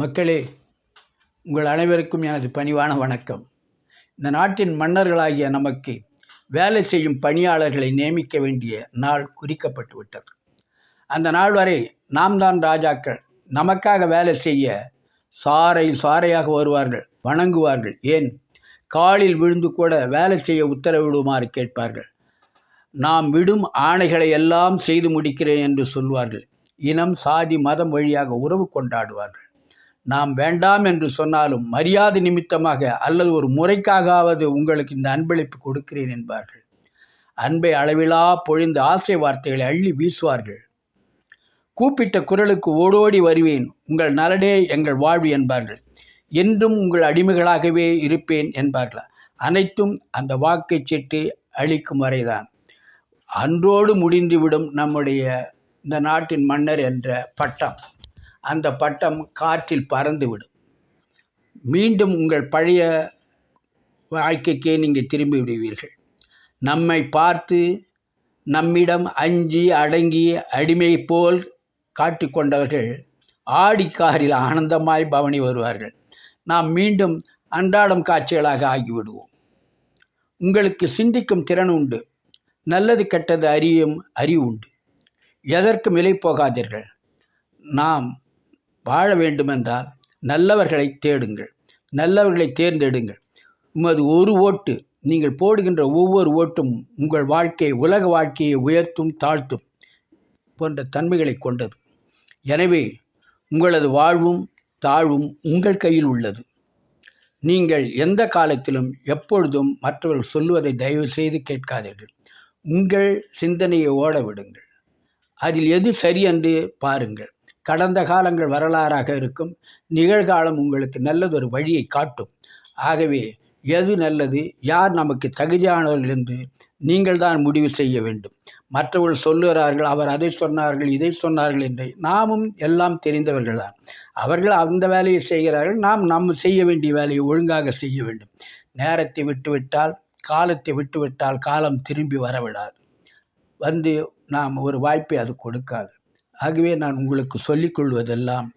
மக்களே, உங்கள் அனைவருக்கும் எனது பணிவான வணக்கம். இந்த நாட்டின் மன்னர்களாகிய நமக்கு வேலை செய்யும் பணியாளர்களை நியமிக்க வேண்டிய நாள் குறிக்கப்பட்டு விட்டது. அந்த நாள் வரை நாம் தான் ராஜாக்கள். நமக்காக வேலை செய்ய சாறையாக வருவார்கள், வணங்குவார்கள். ஏன், காலில் விழுந்து கூட வேலை செய்ய உத்தரவிடுமாறு கேட்பார்கள். நாம் விடும் ஆணைகளை எல்லாம் செய்து முடிக்கிறேன் என்று சொல்வார்கள். இனம், சாதி, மதம் வழியாக உறவு கொண்டாடுவார்கள். நாம் வேண்டாம் என்று சொன்னாலும் மரியாதை நிமித்தமாக அல்லது ஒரு முறைக்காகவது உங்களுக்கு இந்த அன்பளிப்பு கொடுக்கிறேன் என்பார்கள். அன்பை அளவிலா பொழிந்து ஆசை வார்த்தைகளை அள்ளி வீசுவார்கள். கூப்பிட்ட குரலுக்கு ஓடோடி வருவேன், உங்கள் நலனே எங்கள் வாழ்வு என்பார்கள். என்றும் உங்கள் அடிமைகளாகவே இருப்பேன் என்பார்கள். அனைத்தும் அந்த வாக்கை சீட்டு அளிக்கும் வரைதான். அன்றோடு முடிந்துவிடும் நம்முடைய இந்த நாட்டின் மன்னர் என்ற பட்டம். அந்த பட்டம் காற்றில் பறந்துவிடும். மீண்டும் உங்கள் பழைய வாழ்க்கைக்கே நீங்கள் திரும்பி விடுவீர்கள். நம்மை பார்த்து நம்மிடம் அஞ்சி அடங்கி அடிமை போல் காட்டிக்கொண்டவர்கள் ஆடிக்காரில் ஆனந்தமாய் பவனி வருவார்கள். நாம் மீண்டும் அன்றாடம் காட்சிகளாக ஆகிவிடுவோம். உங்களுக்கு சிந்திக்கும் திறன் உண்டு, நல்லது கெட்டது அறிவு உண்டு. எதற்கும் விலை போகாதீர்கள். நாம் வாழ வேண்டுமென்றால் நல்லவர்களை தேடுங்கள், நல்லவர்களை தேர்ந்தெடுங்கள். உமது ஒரு ஓட்டு, நீங்கள் போடுகின்ற ஒவ்வொரு ஓட்டும் உங்கள் வாழ்க்கையை, உலக வாழ்க்கையை உயர்த்தும் தாழ்த்தும் போன்ற தன்மைகளை கொண்டது. எனவே உங்களது வாழ்வும் தாழ்வும் உங்கள் கையில் உள்ளது. நீங்கள் எந்த காலத்திலும் எப்பொழுதும் மற்றவர்கள் சொல்லுவதை தயவு செய்து கேட்காதீர்கள். உங்கள் சிந்தனையை ஓட விடுங்கள். அதில் எது சரி என்று பாருங்கள். கடந்த காலங்கள் வரலாறாக இருக்கும், நிகழ்காலம் உங்களுக்கு நல்லதொரு வழியை காட்டும். ஆகவே எது நல்லது, யார் நமக்கு தகுதியானவர்கள் என்று நீங்கள் தான் முடிவு செய்ய வேண்டும். மற்றவர்கள் சொல்லுகிறார்கள், அவர் அதை சொன்னார்கள், இதை சொன்னார்கள் என்று. நாமும் எல்லாம் தெரிந்தவர்கள் தான். அவர்கள் அந்த வேலையை செய்கிறார்கள், நாம் செய்ய வேண்டிய வேலையை ஒழுங்காக செய்ய வேண்டும். நேரத்தை விட்டுவிட்டால், காலத்தை விட்டுவிட்டால் காலம் திரும்பி வரவிடாது. வந்து நாம் ஒரு வாய்ப்பை அது கொடுக்காது. ஆகவே நான் உங்களுக்கு சொல்லிக்கொள்வதெல்லாம்,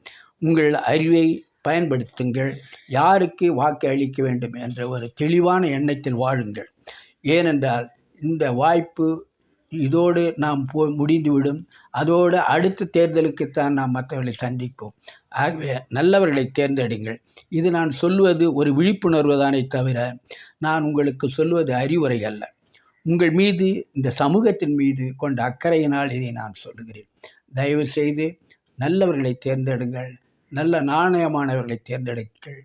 உங்கள் அறிவை பயன்படுத்துங்கள். யாருக்கு வாக்கு அளிக்க வேண்டும் என்ற ஒரு தெளிவான எண்ணத்தில் வாழுங்கள். ஏனென்றால் இந்த வாய்ப்பு இதோடு நாம் முடிந்துவிடும். அதோடு அடுத்த தேர்தலுக்குத்தான் நாம் மற்றவர்களை சந்திப்போம். ஆகவே நல்லவர்களை தேர்ந்தெடுங்கள். இது நான் சொல்லுவது ஒரு விழிப்புணர்வு தானே தவிர நான் உங்களுக்கு சொல்வது அறிவுரை அல்ல. உங்கள் மீது, இந்த சமூகத்தின் மீது கொண்ட அக்கறையினால் இதை நான் சொல்லுகிறேன். தயவு செய்து நல்லவர்களை தேர்ந்தெடுங்கள், நல்ல நாணயமானவர்களை தேர்ந்தெடுங்கள்.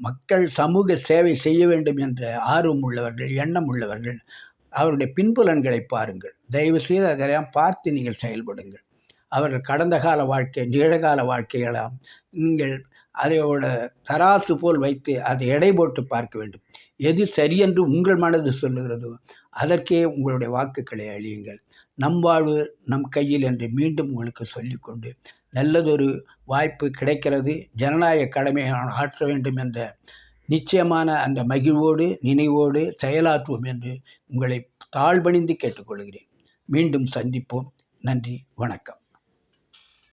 மக்கள் சமூக சேவை செய்ய வேண்டும் என்ற ஆர்வம் உள்ளவர்கள், எண்ணம் உள்ளவர்கள், அவருடைய பின்புலன்களை பாருங்கள். தயவு செய்து அதெல்லாம் பார்த்து நீங்கள் செயல்படுங்கள். அவர்கள் கடந்த கால வாழ்க்கை, நிகழ்கால வாழ்க்கையெல்லாம் நீங்கள் அதையோட தராசு போல் வைத்து அதை எடை போட்டு பார்க்க வேண்டும். எது சரியென்று உங்கள் மனது சொல்லுகிறதோ அதற்கே உங்களுடைய வாக்குகளை அழியுங்கள். நம் வாழ்வு நம் கையில் என்று மீண்டும் உங்களுக்கு சொல்லிக்கொண்டு, நல்லதொரு வாய்ப்பு கிடைக்கிறது, ஜனநாயக கடமையை ஆற்ற வேண்டும் என்ற நிச்சயமான அந்த மகிழ்வோடு நினைவோடு செயலாற்றுவோம் என்று உங்களை தாழ்பணிந்து கேட்டுக்கொள்கிறேன். மீண்டும் சந்திப்போம். நன்றி, வணக்கம்.